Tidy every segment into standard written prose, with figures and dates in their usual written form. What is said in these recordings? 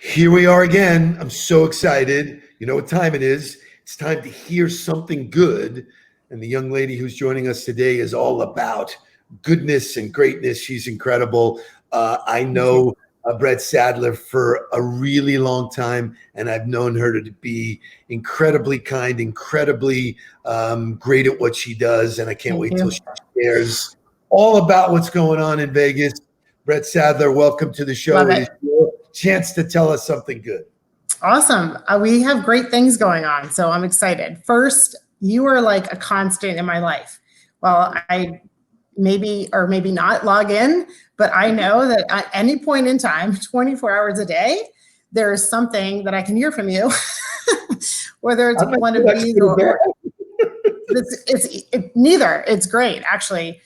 Here we are again. I'm so excited. You know what time it is. It's time to hear something good. And the young lady who's joining us today is all about goodness and greatness. She's incredible. I know Brette Sadler for a really long time, and I've known her to be incredibly kind, incredibly great at what she does. And I can't Thank wait you. till she shares all about what's going on in Vegas. Brette Sadler, welcome to the show. Love It it. is your chance to tell us something good. Awesome. We have great things going on, so I'm excited. First, you are like a constant in my life. Well, I maybe or maybe not log in, but I know that at any point in time, 24 hours a day, there is something that I can hear from you, whether it's one of these or it's neither. It's great, actually.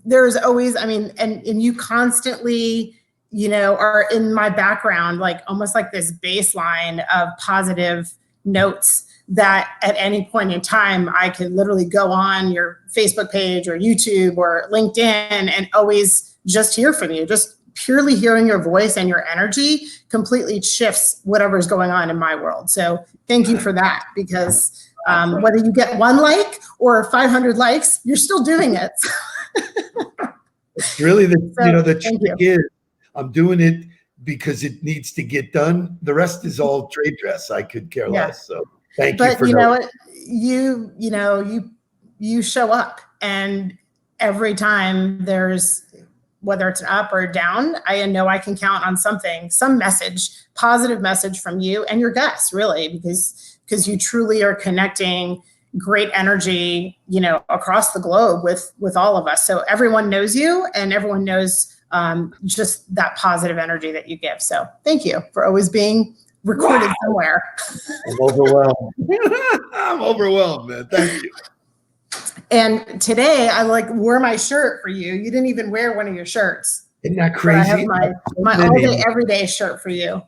There's always, I mean, and you constantly, are in my background, like almost like this baseline of positive notes that at any point in time, I can literally go on your Facebook page or YouTube or LinkedIn and always just hear from you. Just purely hearing your voice and your energy completely shifts whatever's going on in my world. So thank you for that, because whether you get 1 like or 500 likes, you're still doing it. It's really the trick you. is I'm doing it because it needs to get done. The rest is all trade dress. I could care less. So thank you for you know what, you show up, and every time there's, whether it's an up or down, I know I can count on something, some message, positive message from you and your guests, really, because you truly are connecting great energy, across the globe with all of us. So everyone knows you, and everyone knows just that positive energy that you give. So thank you for always being recorded somewhere. I'm overwhelmed. I'm overwhelmed, man. Thank you. And today I wore my shirt for you. You didn't even wear one of your shirts. Isn't that crazy? But I have my all day, everyday shirt for you.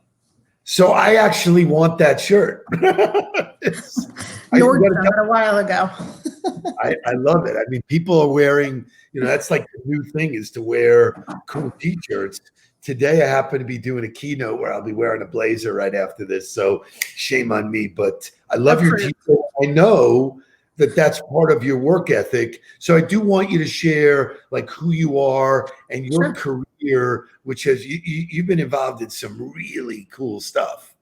So I actually want that shirt. You ordered it a while ago. I love it. I mean, people are wearing, that's like the new thing, is to wear cool t-shirts. Today I happen to be doing a keynote where I'll be wearing a blazer right after this. So shame on me, but I love your t-shirt. I know that that's part of your work ethic. So I do want you to share like who you are and your career, which has you've been involved in some really cool stuff.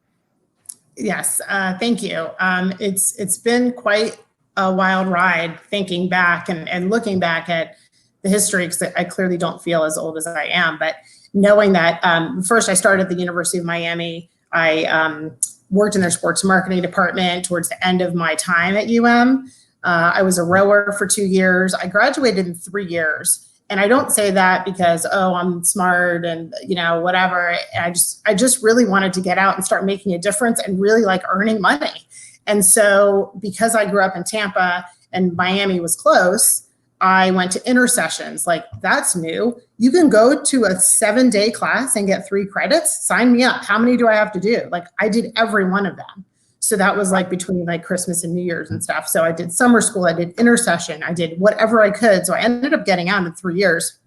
Yes, thank you. It's been quite a wild ride, thinking back and looking back at the history, because I clearly don't feel as old as I am. But knowing that, first I started at the University of Miami. I worked in their sports marketing department towards the end of my time at UM. I was a rower for 2 years. I graduated in 3 years. And I don't say that because, I'm smart and, whatever. I just really wanted to get out and start making a difference and really like earning money. And so because I grew up in Tampa and Miami was close, I went to intersessions. Like, that's new. You can go to a 7-day class and get 3 credits. Sign me up. How many do I have to do? Like, I did every one of them. So that was like between like Christmas and New Year's and stuff. So I did summer school, I did intersession, I did whatever I could. So I ended up getting out in 3 years.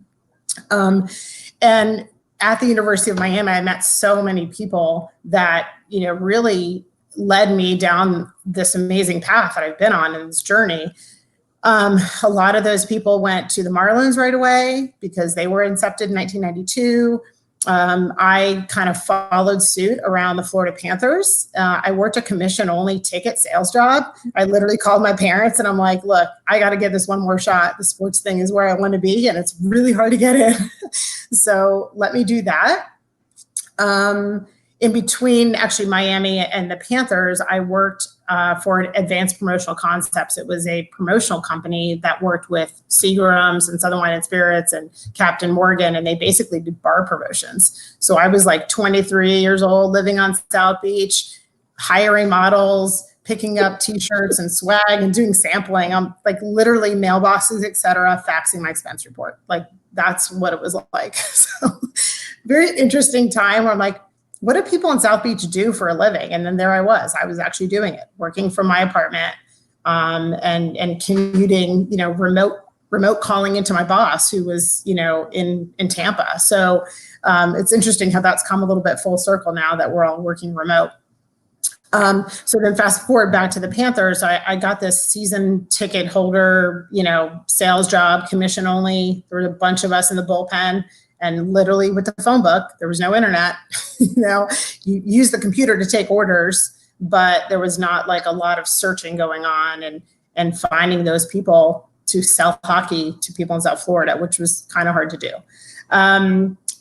And at the University of Miami, I met so many people that, really led me down this amazing path that I've been on in this journey. A lot of those people went to the Marlins right away because they were incepted in 1992. I kind of followed suit around the Florida Panthers. I worked a commission-only ticket sales job. I literally called my parents and I'm like, look, I got to give this one more shot. The sports thing is where I want to be, and it's really hard to get in. So let me do that. In between actually Miami and the Panthers, I worked for Advanced Promotional Concepts. It was a promotional company that worked with Seagram's and Southern Wine and Spirits and Captain Morgan, and they basically did bar promotions. So I was like 23 years old, living on South Beach, hiring models, picking up t-shirts and swag and doing sampling. I'm like literally mailboxes, et cetera, faxing my expense report. Like, that's what it was like. So very interesting time where I'm like, what do people in South Beach do for a living? And then there I was actually doing it, working from my apartment, and commuting, remote calling into my boss who was, in Tampa. So It's interesting how that's come a little bit full circle now that we're all working remote. So then fast forward back to the Panthers, I got this season ticket holder, sales job, commission only. There were a bunch of us in the bullpen, and literally with the phone book, there was no internet. You use the computer to take orders, but there was not like a lot of searching going on and finding those people to sell hockey to people in South Florida, which was kind of hard to do.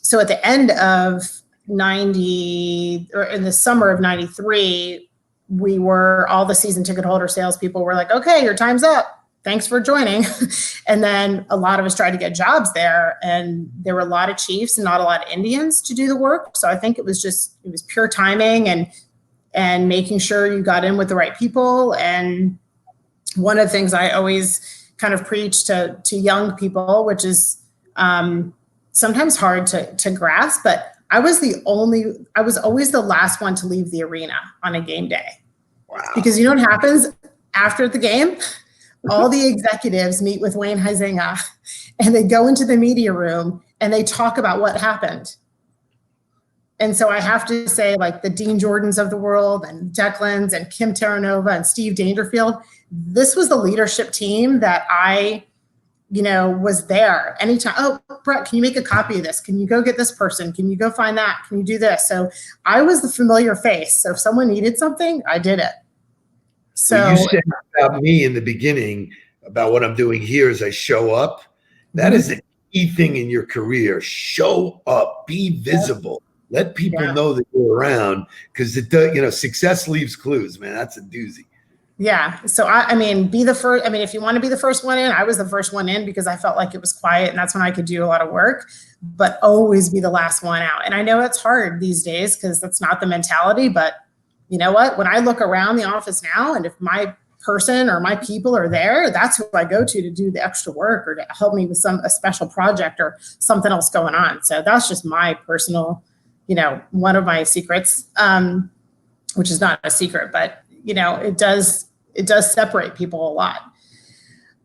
So at the end of 90, or in the summer of 93, all the season ticket holder salespeople were like, okay, your time's up. Thanks for joining. And then a lot of us tried to get jobs there, and there were a lot of Chiefs and not a lot of Indians to do the work. So I think it was pure timing and making sure you got in with the right people. And one of the things I always kind of preach to young people, which is sometimes hard to grasp, but I was always the last one to leave the arena on a game day. Wow. Because you know what happens after the game? All the executives meet with Wayne Huizenga, and they go into the media room and they talk about what happened. And so I have to say, like, the Dean Jordans of the world and Declan's and Kim Terranova and Steve Dangerfield, this was the leadership team that I was there anytime. Oh, Brett, can you make a copy of this? Can you go get this person? Can you go find that? Can you do this? So I was the familiar face. So if someone needed something, I did it. So you said about me in the beginning about what I'm doing here is I show up. That is a key thing in your career. Show up, be visible. Let people know that you're around, because success leaves clues, man. That's a doozy. Yeah. So I mean, be the first. I mean, if you want to be the first one in, I was the first one in because I felt like it was quiet and that's when I could do a lot of work, but always be the last one out. And I know it's hard these days because that's not the mentality, but you know what? When I look around the office now, and if my person or my people are there, that's who I go to do the extra work or to help me with a special project or something else going on. So that's just my personal, one of my secrets, which is not a secret, but it does separate people a lot.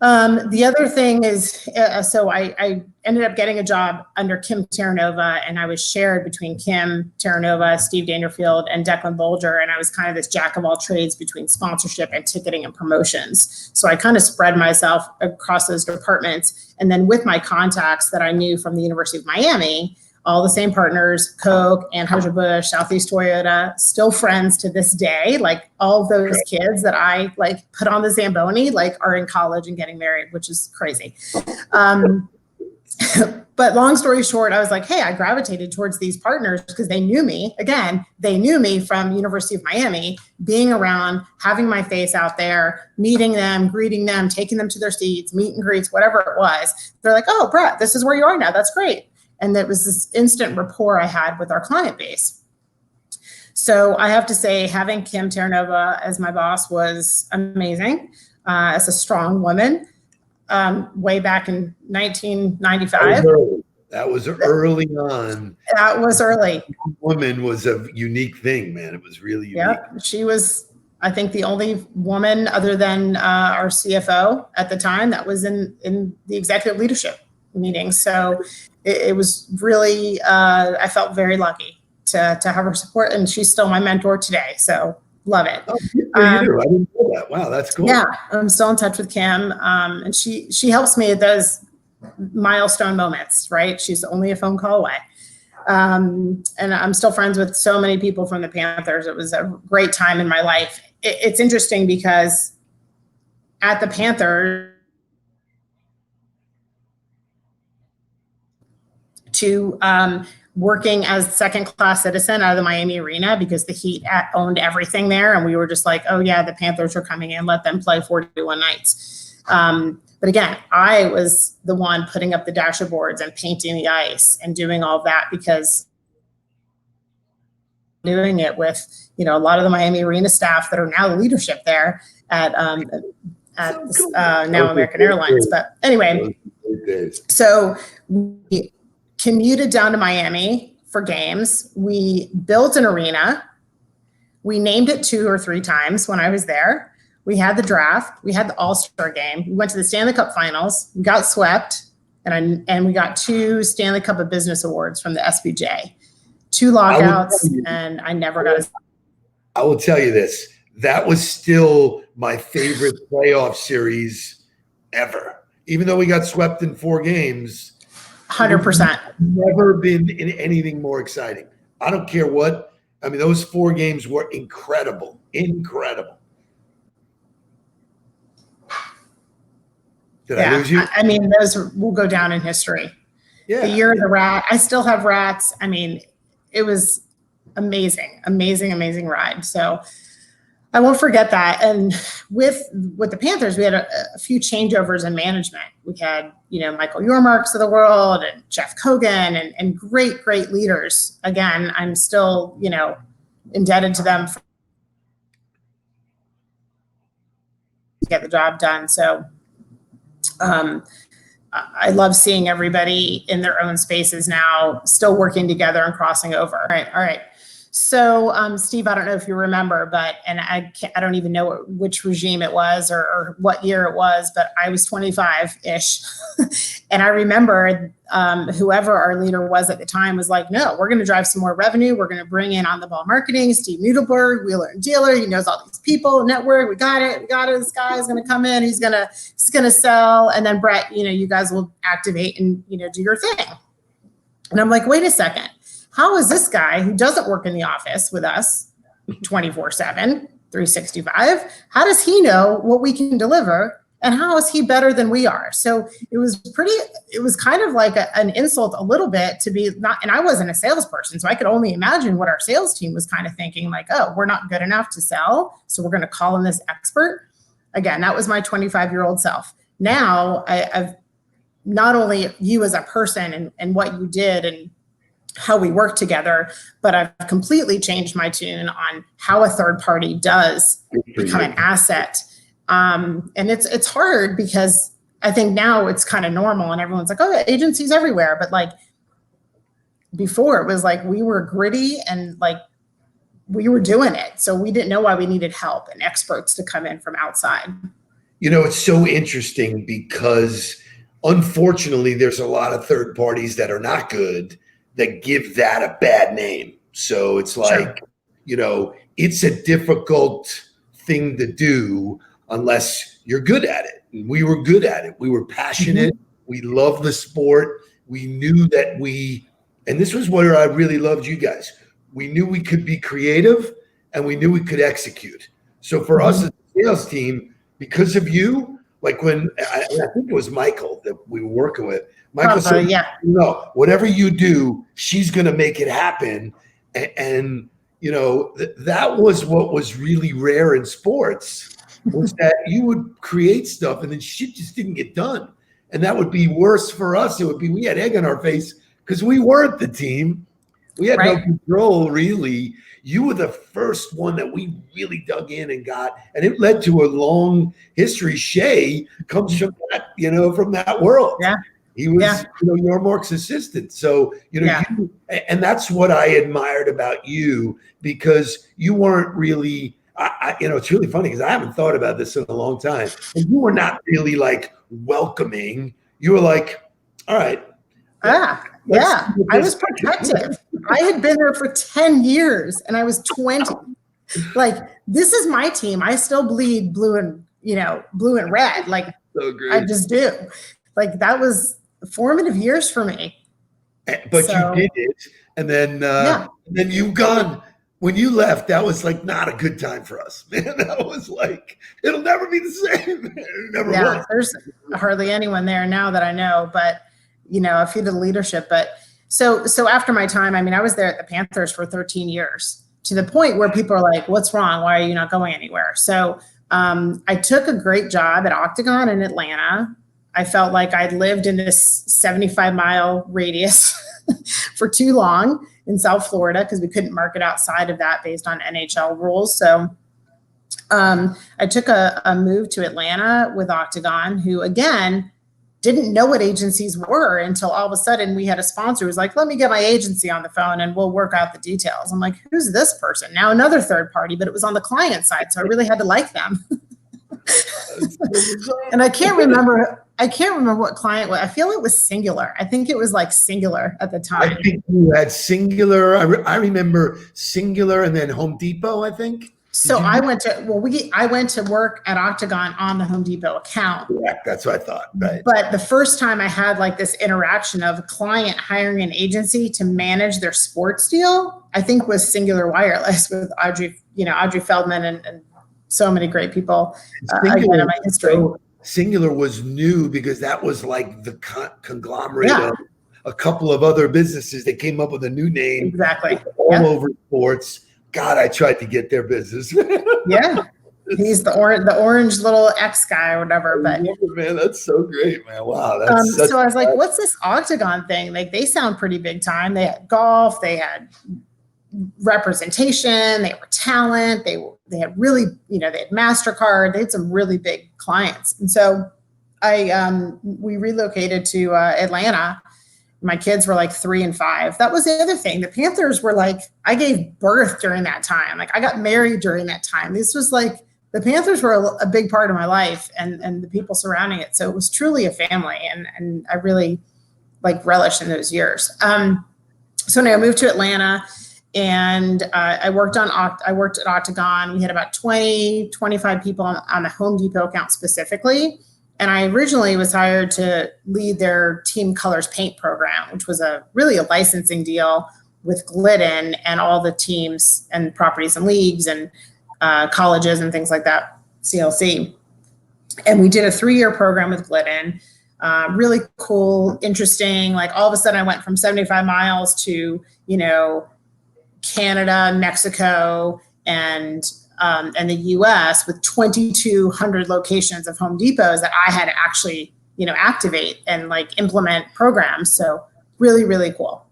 The other thing is, so I ended up getting a job under Kim Terranova, and I was shared between Kim Terranova, Steve Dangerfield, and Declan Bolger. And I was kind of this jack of all trades between sponsorship and ticketing and promotions. So I kind of spread myself across those departments. And then with my contacts that I knew from the University of Miami, all the same partners, Coke, Anheuser-Busch, Southeast Toyota, still friends to this day. Like all of those kids that I put on the Zamboni, are in college and getting married, which is crazy. But long story short, I was like, hey, I gravitated towards these partners because they knew me. Again, they knew me from University of Miami, being around, having my face out there, meeting them, greeting them, taking them to their seats, meet and greets, whatever it was. They're like, oh, Brett, this is where you are now. That's great. And there was this instant rapport I had with our client base. So I have to say, having Kim Terranova as my boss was amazing. As a strong woman, way back in 1995. That was early on. That was early. Woman was a unique thing, man. It was really unique. Yeah, she was, I think, the only woman other than our CFO at the time that was in the executive leadership meeting. So it was really, I felt very lucky to have her support, and she's still my mentor today. So love it. Oh, I didn't know that. Wow, that's cool. Yeah, I'm still in touch with Kim, and she helps me at those milestone moments, right? She's only a phone call away. And I'm still friends with so many people from the Panthers. It was a great time in my life. It's interesting because at the Panthers, to working as second-class citizen out of the Miami arena because the Heat owned everything there. And we were just like, oh yeah, the Panthers are coming in, let them play 41 nights. But again, I was the one putting up the dasher boards and painting the ice and doing all of that because doing it with, a lot of the Miami arena staff that are now the leadership there at now American Airlines. But anyway, so we commuted down to Miami for games. We built an arena. We named it 2 or 3 times when I was there. We had the draft. We had the All-Star game. We went to the Stanley Cup Finals. We got swept. and we got 2 Stanley Cup of Business Awards from the SBJ, 2 lockouts, and I never got a. I will tell you this. That was still my favorite playoff series ever. Even though we got swept in 4 games. 100%. Never been in anything more exciting. I don't care what. I mean, those 4 games were incredible. Incredible. Did I lose you? I mean, those will go down in history. Yeah. The year of the rat. I still have rats. I mean, it was amazing, amazing, amazing ride. So I won't forget that. And with the Panthers, we had a few changeovers in management. We had, Michael Yormarks of the world and Jeff Kogan and great, great leaders. Again, I'm still, indebted to them to get the job done. So I love seeing everybody in their own spaces now, still working together and crossing over. All right. So, Steve, I don't know if you remember, and I don't even know which regime it was or what year it was, but I was 25-ish. And I remember whoever our leader was at the time was like, no, we're going to drive some more revenue. We're going to bring in on the ball marketing, Steve Mudelberg, Wheeler and Dealer. He knows all these people, network. We got it. This guy is going to come in. He's going to sell. And then Brett, you guys will activate and, do your thing. And I'm like, wait a second. How is this guy who doesn't work in the office with us 24/7, 365, how does he know what we can deliver? And how is he better than we are? So it was kind of like an insult a little bit to be not, and I wasn't a salesperson, so I could only imagine what our sales team was kind of thinking, like, oh, we're not good enough to sell, so we're going to call in this expert. Again, that was my 25-year-old self. Now I've not only you as a person and what you did and how we work together, but I've completely changed my tune on how a third party does become an asset. And it's hard because I think now it's kind of normal and everyone's like, oh, agencies everywhere. But like before it was like, we were gritty and like we were doing it. So we didn't know why we needed help and experts to come in from outside. It's so interesting because unfortunately, there's a lot of third parties that are not good that give that a bad name. So it's like, sure. It's a difficult thing to do unless you're good at it. And we were good at it. We were passionate. Mm-hmm. We loved the sport. We knew that and this was where I really loved you guys. We knew we could be creative and we knew we could execute. So for us as a sales team, because of you, like when I think it was Michael that we were working with, Michael said, whatever you do, she's going to make it happen. And that was what was really rare in sports, was that you would create stuff and then shit just didn't get done. And that would be worse for us. It would be, we had egg on our face because we weren't the team. We had no control, really. You were the first one that we really dug in and got, and it led to a long history. Shea comes from that, from that world. Yeah. He was, Yormark's assistant. So, and that's what I admired about you, because you weren't really, it's really funny because I haven't thought about this in a long time. And you were not really like welcoming. You were like, all right. I was protective. I had been there for 10 years and I was 20. Like, this is my team. I still bleed blue and red. Like, so great. I just do. Like, that was formative years for me. But you did it. And then you gone. When you left, that was like not a good time for us, man. That was like, it'll never be the same. It never was. There's hardly anyone there now that I know, but a few of the leadership. But so after my time, I mean, I was there at the Panthers for 13 years, to the point where people are like, what's wrong? Why are you not going anywhere? So I took a great job at Octagon in Atlanta. I felt like I'd lived in this 75-mile radius for too long in South Florida, because we couldn't market outside of that based on NHL rules. So I took a move to Atlanta with Octagon, who, again, didn't know what agencies were until all of a sudden we had a sponsor who was like, let me get my agency on the phone and we'll work out the details. I'm like, who's this person? Now another third party, but it was on the client side. So I really had to like them. And I can't remember I can't remember what client was. I feel it was Singular. I think it was like Singular at the time. I think you had Singular. I remember Singular and then Home Depot, I think. So I went to work at Octagon on the Home Depot account. Correct. That's what I thought. Right. But the first time I had like this interaction of a client hiring an agency to manage their sports deal, I think was Singular Wireless with Audrey Feldman and so many great people again in my history. Singular was new because that was like the conglomerate of a couple of other businesses that came up with a new name. Exactly. All over sports. God, I tried to get their business. Yeah. He's the orange little X guy or whatever. But man, that's so great, man. Wow. So I was like, what's this Octagon thing? Like, they sound pretty big time. They had golf, they had representation, they were talent, they had really, they had MasterCard, they had some really big clients. And so we relocated to Atlanta. My kids were like 3 and 5. That was the other thing. The Panthers were like, I gave birth during that time. Like, I got married during that time. This was like, the Panthers were a big part of my life and the people surrounding it. So it was truly a family. And I really like relished in those years. So anyway, I moved to Atlanta and I worked at Octagon. We had about 25 people on the Home Depot account specifically. And I originally was hired to lead their Team Colors paint program, which was really a licensing deal with Glidden and all the teams and properties and leagues and colleges and things like that, CLC. And we did a 3-year program with Glidden. Really cool, interesting. Like, all of a sudden I went from 75 miles to, Canada, Mexico, and the US with 2,200 locations of Home Depots that I had to actually, activate and like implement programs. So really, really cool.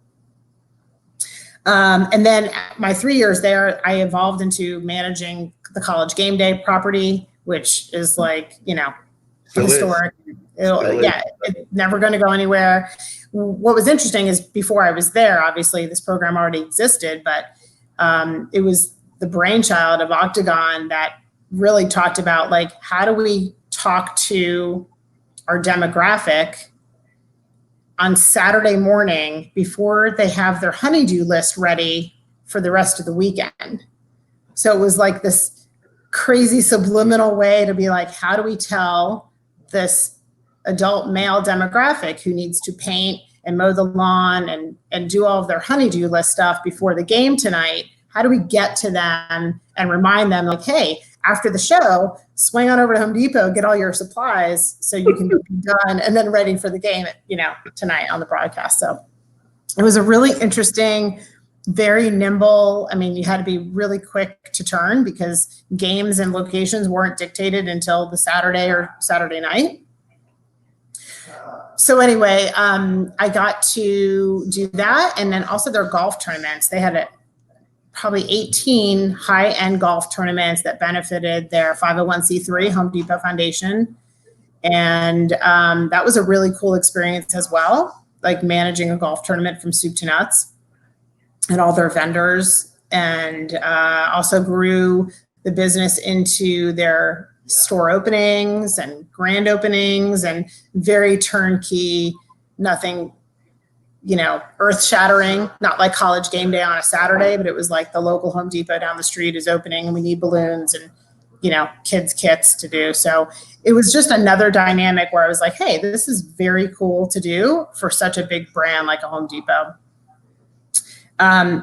And then my 3 years there, I evolved into managing the College Game Day property, which is like, historic. It's never going to go anywhere. What was interesting is before I was there, obviously this program already existed, but it was the brainchild of Octagon that really talked about, like, how do we talk to our demographic on Saturday morning before they have their honeydew list ready for the rest of the weekend. So it was like this crazy subliminal way to be like, how do we tell this adult male demographic who needs to paint and mow the lawn and do all of their honeydew list stuff before the game tonight? How do we get to them and remind them, like, hey, after the show, swing on over to Home Depot, get all your supplies so you can be done and then ready for the game, tonight on the broadcast. So it was a really interesting, very nimble. I mean, you had to be really quick to turn because games and locations weren't dictated until the Saturday or Saturday night. So anyway, I got to do that. And then also their golf tournaments. They had probably 18 high-end golf tournaments that benefited their 501c3 Home Depot Foundation. And that was a really cool experience as well, like managing a golf tournament from soup to nuts and all their vendors, and also grew the business into their store openings and grand openings and very turnkey, nothing earth-shattering, not like College Game Day on a Saturday, but it was like the local Home Depot down the street is opening and we need balloons and, kids' kits to do. So it was just another dynamic where I was like, hey, this is very cool to do for such a big brand like a Home Depot.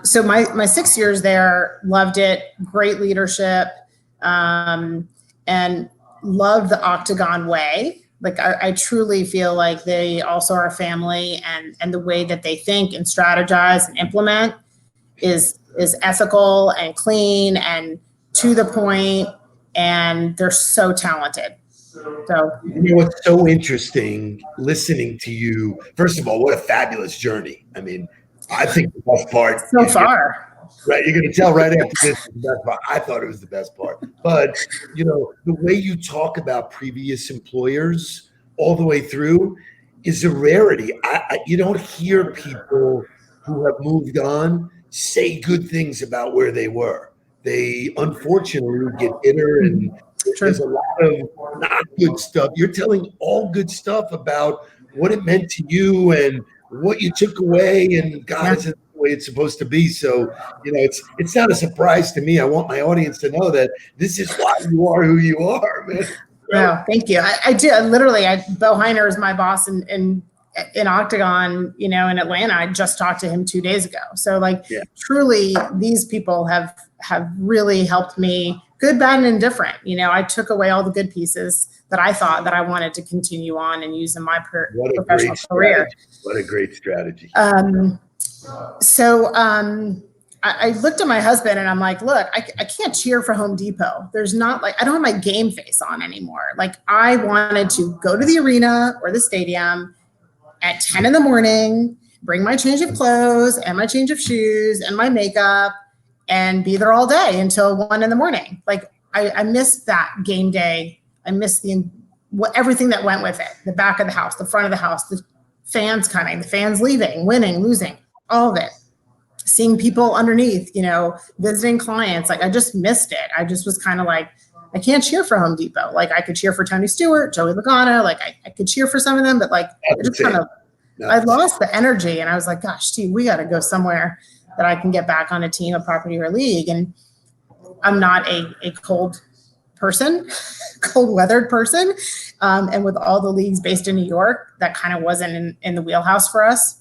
So my 6 years there, loved it, great leadership, and loved the Octagon way. Like, I truly feel like they also are a family, and the way that they think and strategize and implement is ethical and clean and to the point, and they're so talented. So, what's so interesting listening to you, first of all, what a fabulous journey. I mean, I think the best part so far. Right, you're going to tell right after this the best part. I thought it was the best part. But, the way you talk about previous employers all the way through is a rarity. You don't hear people who have moved on say good things about where they were. They unfortunately get bitter and There's a lot of not good stuff. You're telling all good stuff about what it meant to you and what you took away, and God isn't the way it's supposed to be. So, it's not a surprise to me. I want my audience to know that this is why you are who you are, man. No, thank you. I do. Bo Heiner is my boss in Octagon, in Atlanta. I just talked to him 2 days ago. So truly these people have really helped me, good, bad, and indifferent. I took away all the good pieces that I thought that I wanted to continue on and use in my professional career. What a great strategy. I looked at my husband and I'm like, look, I can't cheer for Home Depot. There's not I don't have my game face on anymore. I wanted to go to the arena or the stadium at 10 in the morning, bring my change of clothes and my change of shoes and my makeup and be there all day until 1 in the morning. I missed that game day. I missed everything that went with it. The back of the house, the front of the house, the fans coming, the fans leaving, winning, losing, all of it. Seeing people underneath, visiting clients. I just missed it. I just was kind of I can't cheer for Home Depot. I could cheer for Tony Stewart, Joey Logano. I could cheer for some of them, but I lost the energy. And I was like, gosh, Steve, we got to go somewhere that I can get back on a team, a property, or a league. And I'm not a cold person, cold weathered person. And with all the leagues based in New York, that kind of wasn't in the wheelhouse for us.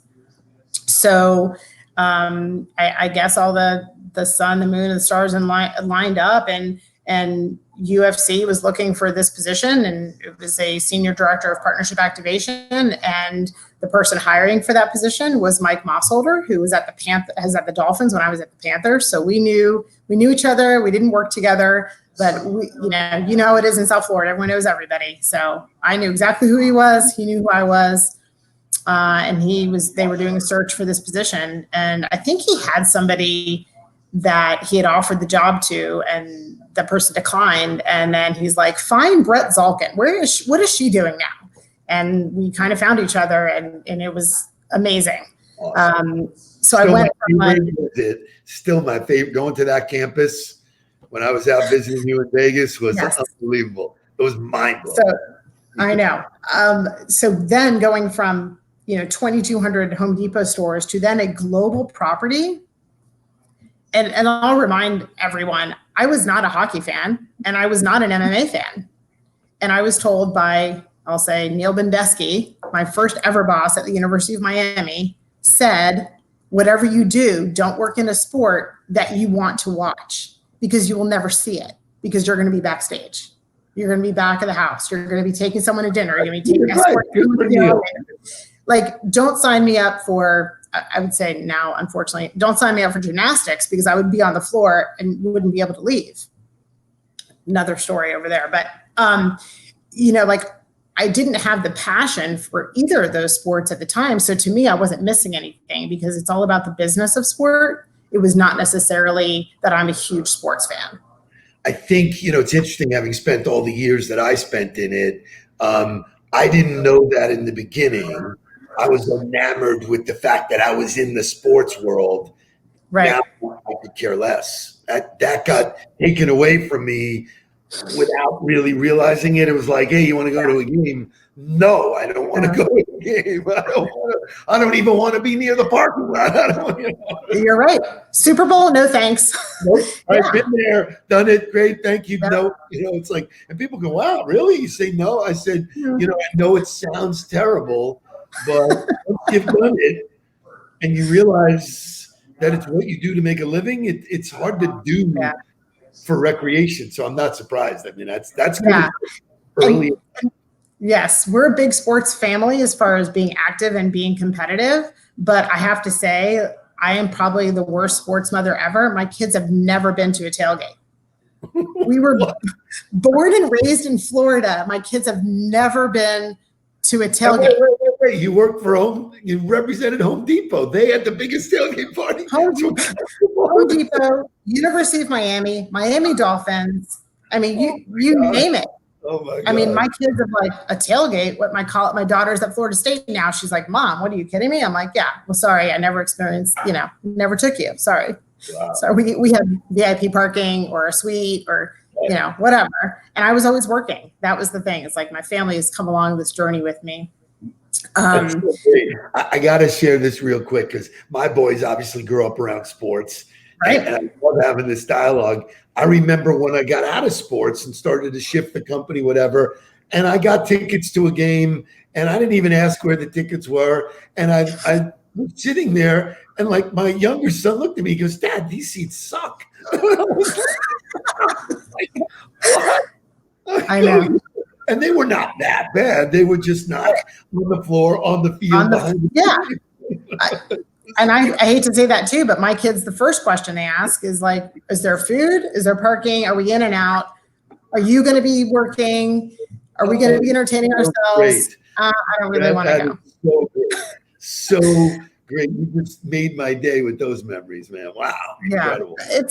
So I guess all the sun, the moon, and the stars lined up, and UFC was looking for this position, and it was a senior director of partnership activation, and the person hiring for that position was Mike Mossholder, who was at the Dolphins when I was at the Panthers. So we knew each other. We didn't work together, but you know how it is in South Florida. Everyone knows everybody. So I knew exactly who he was. He knew who I was. And they were doing a search for this position. And I think he had somebody that he had offered the job to, and the person declined. And then he's like, find Brette Zalkin. What is she doing now? And we kind of found each other, and it was amazing. Awesome. So I went still my favorite, going to that campus when I was out visiting you in Vegas was unbelievable. It was mind-blowing. So I know. So then going from 2,200 Home Depot stores to then a global property. And I'll remind everyone, I was not a hockey fan, and I was not an MMA fan. And I was told by, I'll say, Neil Bendesky, my first ever boss at the University of Miami, said, whatever you do, don't work in a sport that you want to watch, because you will never see it, because you're going to be backstage. You're going to be back of the house. You're going to be taking someone to dinner. You're going to be taking don't sign me up for, I would say now, unfortunately, don't sign me up for gymnastics, because I would be on the floor and wouldn't be able to leave. Another story over there. But, I didn't have the passion for either of those sports at the time. So to me, I wasn't missing anything, because it's all about the business of sport. It was not necessarily that I'm a huge sports fan. I think, it's interesting, having spent all the years that I spent in it. I didn't know that in the beginning. I was enamored with the fact that I was in the sports world. Right. Now I could care less. That got taken away from me without really realizing it. It was like, hey, you want to go to a game? No, I don't want to go to a game. I don't even want to be near the parking lot. You're right. Super Bowl? No, thanks. Nope. I've been there, done it. Great. Thank you. No, it's like, and people go, wow, really? You say no? I said, I know it sounds terrible, but once you've done it and you realize that it's what you do to make a living, it's hard to do for recreation. So I'm not surprised. I mean, that's good. Yeah. Early. Yes, we're a big sports family as far as being active and being competitive. But I have to say, I am probably the worst sports mother ever. My kids have never been to a tailgate. We were born and raised in Florida. My kids have never been to a tailgate. Wait. You worked for you represented Home Depot. They had the biggest tailgate party. Home Depot, University of Miami, Miami Dolphins. I mean, you name it. Oh my God. I mean, my kids have a tailgate. My daughter's at Florida State now. She's like, Mom, what are you kidding me? I'm like, yeah. Well, sorry, I never experienced. Never took you. Sorry. Wow. So we have VIP parking or a suite or you know, whatever. And I was always working. That was the thing. It's like my family has come along this journey with me. That's so great. I got to share this real quick because my boys obviously grew up around sports. Right. And I love having this dialogue. I remember when I got out of sports and started to shift the company, whatever, and I got tickets to a game and I didn't even ask where the tickets were. And I was sitting there and like my younger son looked at me, he goes, "Dad, these seats suck." Like, what? I know. And they were not that bad. They were just not on the floor, on the field. Yeah. I hate to say that too, but my kids, the first question they ask is like, is there food? Is there parking? Are we in and out? Are you going to be working? Are we going to be entertaining ourselves? I don't really want to go. So great. You just made my day with those memories, man. Wow. Incredible. Yeah.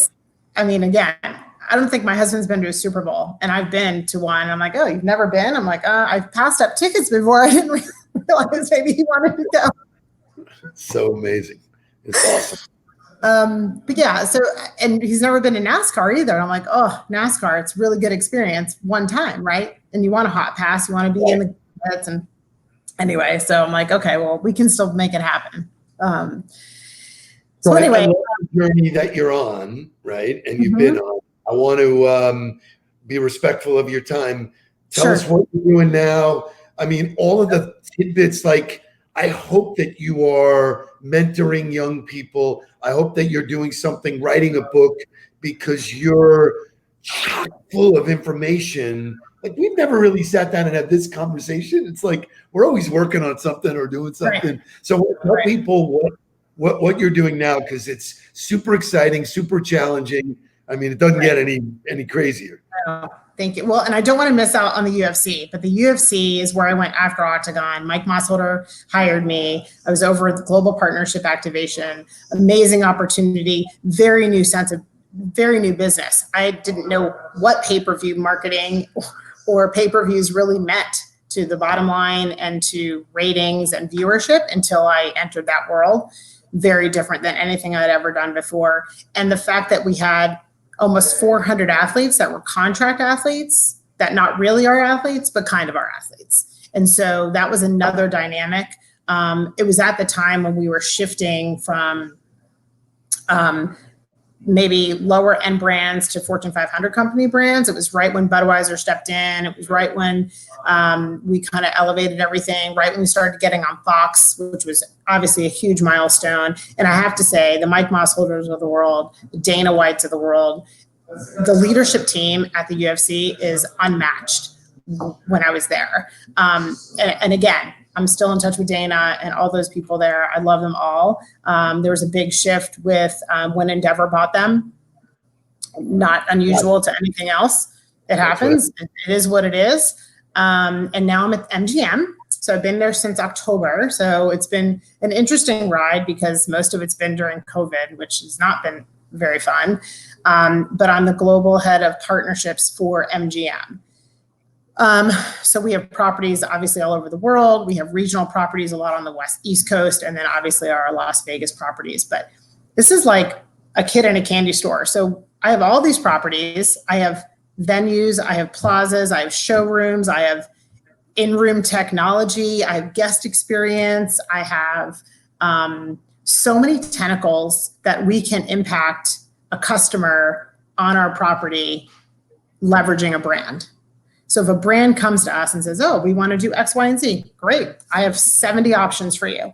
I mean, again, I don't think my husband's been to a Super Bowl and I've been to one. I'm like, oh, you've never been? I'm like, I've passed up tickets before. I didn't realize maybe he wanted to go. So amazing. It's awesome. But yeah, so, and he's never been to NASCAR either. I'm like, oh, NASCAR, it's a really good experience one time, right? And you want a hot pass, you want to be in the pits. And anyway, so I'm like, okay, well, we can still make it happen. So anyway, I love the journey that you're on, right? And you've been on. I want to be respectful of your time. Tell us what you're doing now. I mean, all of the tidbits, like, I hope that you are mentoring young people. I hope that you're doing something, writing a book, because you're chock full of information. Like, we've never really sat down and had this conversation. It's like we're always working on something or doing something. Right. So tell people what you're doing now, because it's super exciting, super challenging. I mean, it doesn't get any crazier. Thank you. Well, and I don't want to miss out on the UFC, but the UFC is where I went after Octagon. Mike Mossholder hired me. I was over at the Global Partnership Activation. Amazing opportunity, very new business. I didn't know what pay-per-view marketing or pay-per-views really meant to the bottom line and to ratings and viewership until I entered that world. Very different than anything I'd ever done before. And the fact that we had almost 400 athletes that were contract athletes that not really are athletes, but kind of are athletes. And so that was another dynamic. It was at the time when we were shifting from maybe lower end brands to Fortune 500 company brands. It was right when Budweiser stepped in. It was right when we kind of elevated everything, right when we started getting on Fox, which was obviously a huge milestone. And I have to say, the Mike Mossholders of the world, the Dana Whites of the world, the leadership team at the UFC is unmatched when I was there. And again, I'm still in touch with Dana and all those people there. I love them all. There was a big shift with when Endeavor bought them. Not unusual to anything else. It happens. It is what it is. And now I'm at MGM. So I've been there since October. So it's been an interesting ride because most of it's been during COVID, which has not been very fun. But I'm the global head of partnerships for MGM. So we have properties obviously all over the world. We have regional properties, a lot on the East Coast, and then obviously our Las Vegas properties. But this is like a kid in a candy store. So I have all these properties. I have venues, I have plazas, I have showrooms, I have in-room technology, I have guest experience, I have so many tentacles that we can impact a customer on our property leveraging a brand. So if a brand comes to us and says, oh, we want to do X, Y, and Z, great. I have 70 options for you.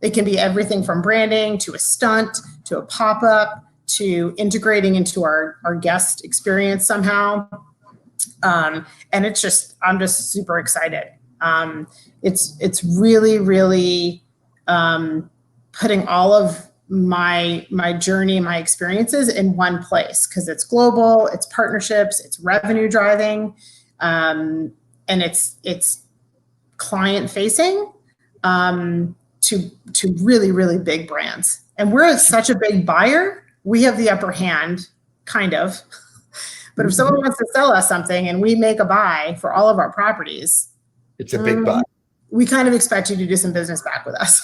It can be everything from branding to a stunt, to a pop-up, to integrating into our guest experience somehow. And it's just, I'm just super excited. It's really, really putting all of my journey, my experiences in one place, because it's global, it's partnerships, it's revenue driving. And it's client facing to really, really big brands. And we're such a big buyer, we have the upper hand, kind of. But if someone wants to sell us something and we make a buy for all of our properties, it's a big buy. We kind of expect you to do some business back with us.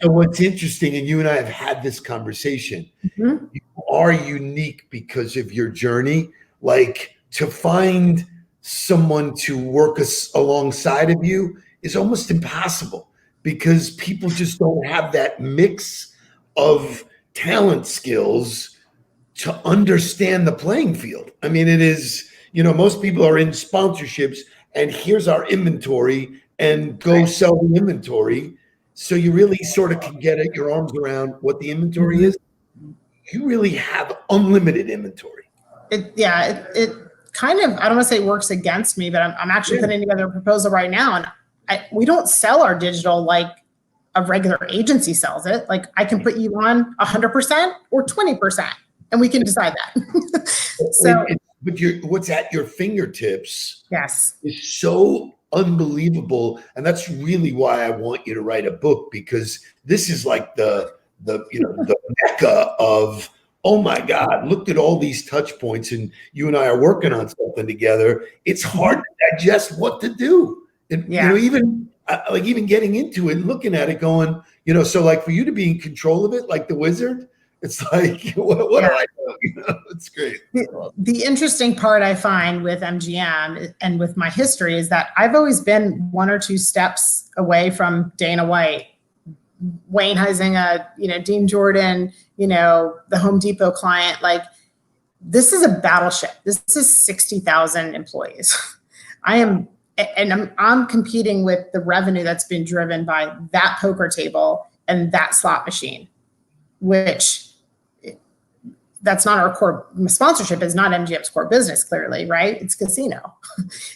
So what's interesting, and you and I have had this conversation, you are unique because of your journey. like to find someone to work alongside of you is almost impossible because people just don't have that mix of talent skills to understand the playing field. I mean, it is, most people are in sponsorships and here's our inventory and go sell the inventory. So you really sort of can get your arms around what the inventory is. You really have unlimited inventory. It kind of, I don't want to say works against me, but I'm actually putting together a proposal right now. And we don't sell our digital like a regular agency sells it. Like I can put you on 100% or 20%. And we can decide that. So, but what's at your fingertips is so unbelievable, and that's really why I want you to write a book, because this is like the mecca of, oh my God, look at all these touch points, and you and I are working on something together. It's hard to digest what to do, and even getting into it, and looking at it, going, so like for you to be in control of it, like the wizard. It's like, what do I know? It's great. The interesting part I find with MGM and with my history is that I've always been one or two steps away from Dana White, Wayne Huizinga, Dean Jordan, the Home Depot client. Like, this is a battleship. This is 60,000 employees. I'm competing with the revenue that's been driven by that poker table and that slot machine, which that's not our core. Sponsorship is not MGM's core business, clearly, right? It's casino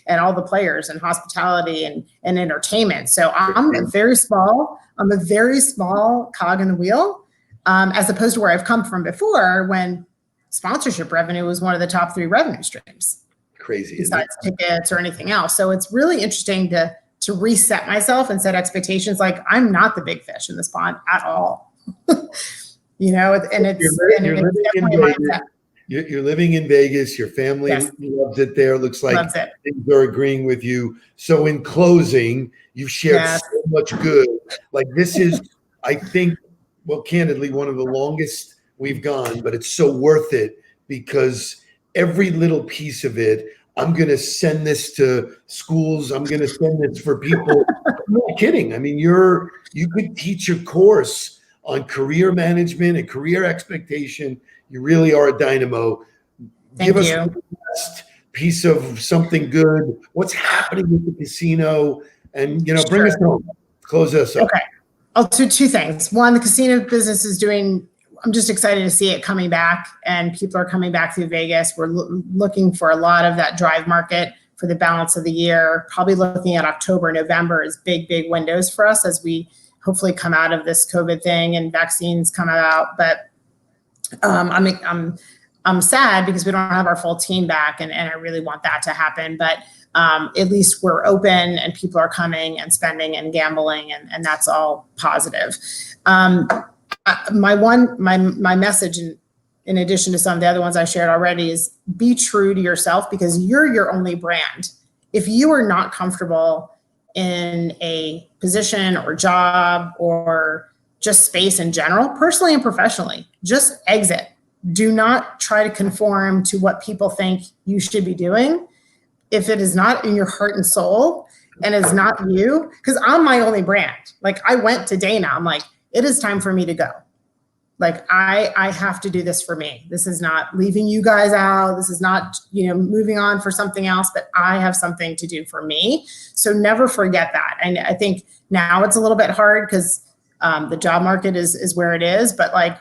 and all the players and hospitality and entertainment. So I'm a very small cog in the wheel, as opposed to where I've come from before, when sponsorship revenue was one of the top 3 revenue streams. Crazy. Besides tickets or anything else. So it's really interesting to reset myself and set expectations. Like, I'm not the big fish in this pond at all. You're living in Vegas. Your family loves it there. Looks like things are agreeing with you. So in closing, you've shared so much good. Like, this is, I think, well, candidly, one of the longest we've gone, but it's so worth it because every little piece of it, I'm going to send this to schools. I'm going to send this for people. I'm not kidding. I mean, you could teach a course on career management and career expectation. You really are a dynamo. Give us the best piece of something good. What's happening with the casino? And, bring us home. Close us up. Okay. I'll do 2 things. One, the casino business is doing, I'm just excited to see it coming back, and people are coming back through Vegas. We're looking for a lot of that drive market for the balance of the year. Probably looking at October, November as big windows for us as we hopefully come out of this COVID thing and vaccines come out. But I'm sad because we don't have our full team back, and I really want that to happen. But at least we're open and people are coming and spending and gambling, and that's all positive. My message, in addition to some of the other ones I shared already, is be true to yourself, because you're your only brand. If you are not comfortable in a position or job or just space in general, personally and professionally, just exit. Do not try to conform to what people think you should be doing if it is not in your heart and soul and is not you. Because I'm my only brand. Like, I went to Dana. I'm like, it is time for me to go. Like, I have to do this for me. This is not leaving you guys out. This is not, moving on for something else, but I have something to do for me. So never forget that. And I think now it's a little bit hard because the job market is where it is. But like,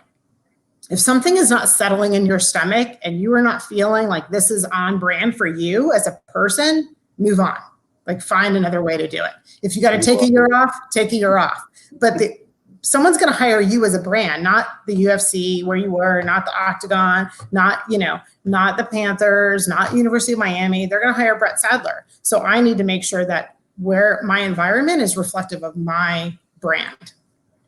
if something is not settling in your stomach and you are not feeling like this is on brand for you as a person, move on. Like, find another way to do it. If you got to take a year off, take a year off. But someone's going to hire you as a brand, not the UFC where you were, not the Octagon, not the Panthers, not University of Miami. They're going to hire Brette Sadler. So I need to make sure that where my environment is reflective of my brand.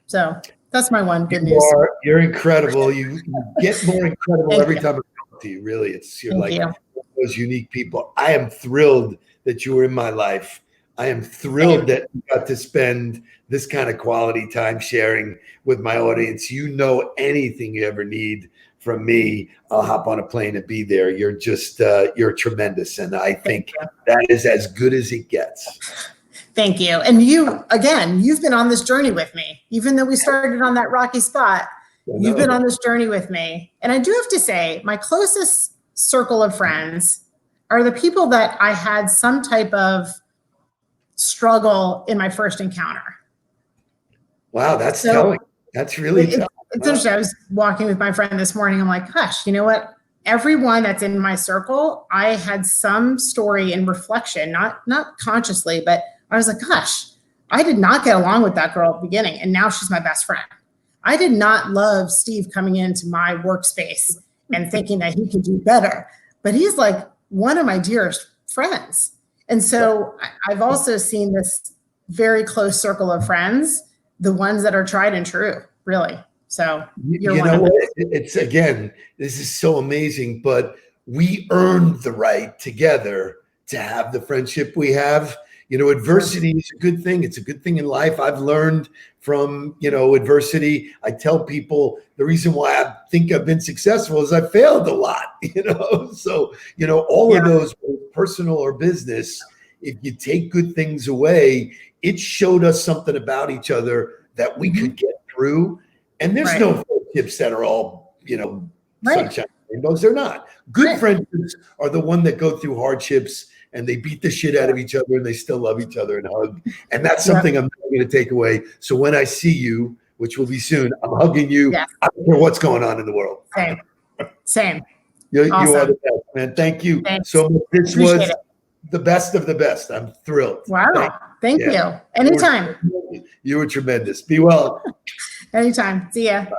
So that's my one good news. You're incredible. You get more incredible every time I talk to you. Really, you're like one of those unique people. I am thrilled that you were in my life. I am thrilled that you got to spend this kind of quality time sharing with my audience. Anything you ever need from me, I'll hop on a plane and be there. You're just, you're tremendous. And I think that is as good as it gets. Thank you. And you, again, you've been on this journey with me, even though we started on that rocky spot. You've been on this journey with me. And I do have to say, my closest circle of friends are the people that I had some type of struggle in my first encounter. Wow, that's telling. That's really telling. It's interesting. I was walking with my friend this morning. I'm like, gosh, you know what? Everyone that's in my circle, I had some story and reflection, not consciously, but I was like, gosh, I did not get along with that girl at the beginning, and now she's my best friend. I did not love Steve coming into my workspace and thinking that he could do better, but he's like one of my dearest friends. And so I've also seen this very close circle of friends, the ones that are tried and true, really. So you know what? It's, again, this is so amazing, but we earned the right together to have the friendship we have. You know, adversity is a good thing. It's a good thing in life. I've learned from, you know, adversity. I tell people the reason why I think I've been successful is I failed a lot, you know? So, you know, all of those, personal or business, if you take good things away, it showed us something about each other that we could get through. And there's no friendships that are all, you know, sunshine and rainbows. They're not. Good friendships are the one that go through hardships and they beat the shit out of each other and they still love each other and hug. And that's something I'm not going to take away. So when I see you, which will be soon, I'm hugging you. I don't care what's going on in the world. Same. You are the best, man. Thank you so much. This was the best of the best. I'm thrilled. Wow. Thank you. Anytime. You were tremendous. Be well. Anytime. See ya. Bye.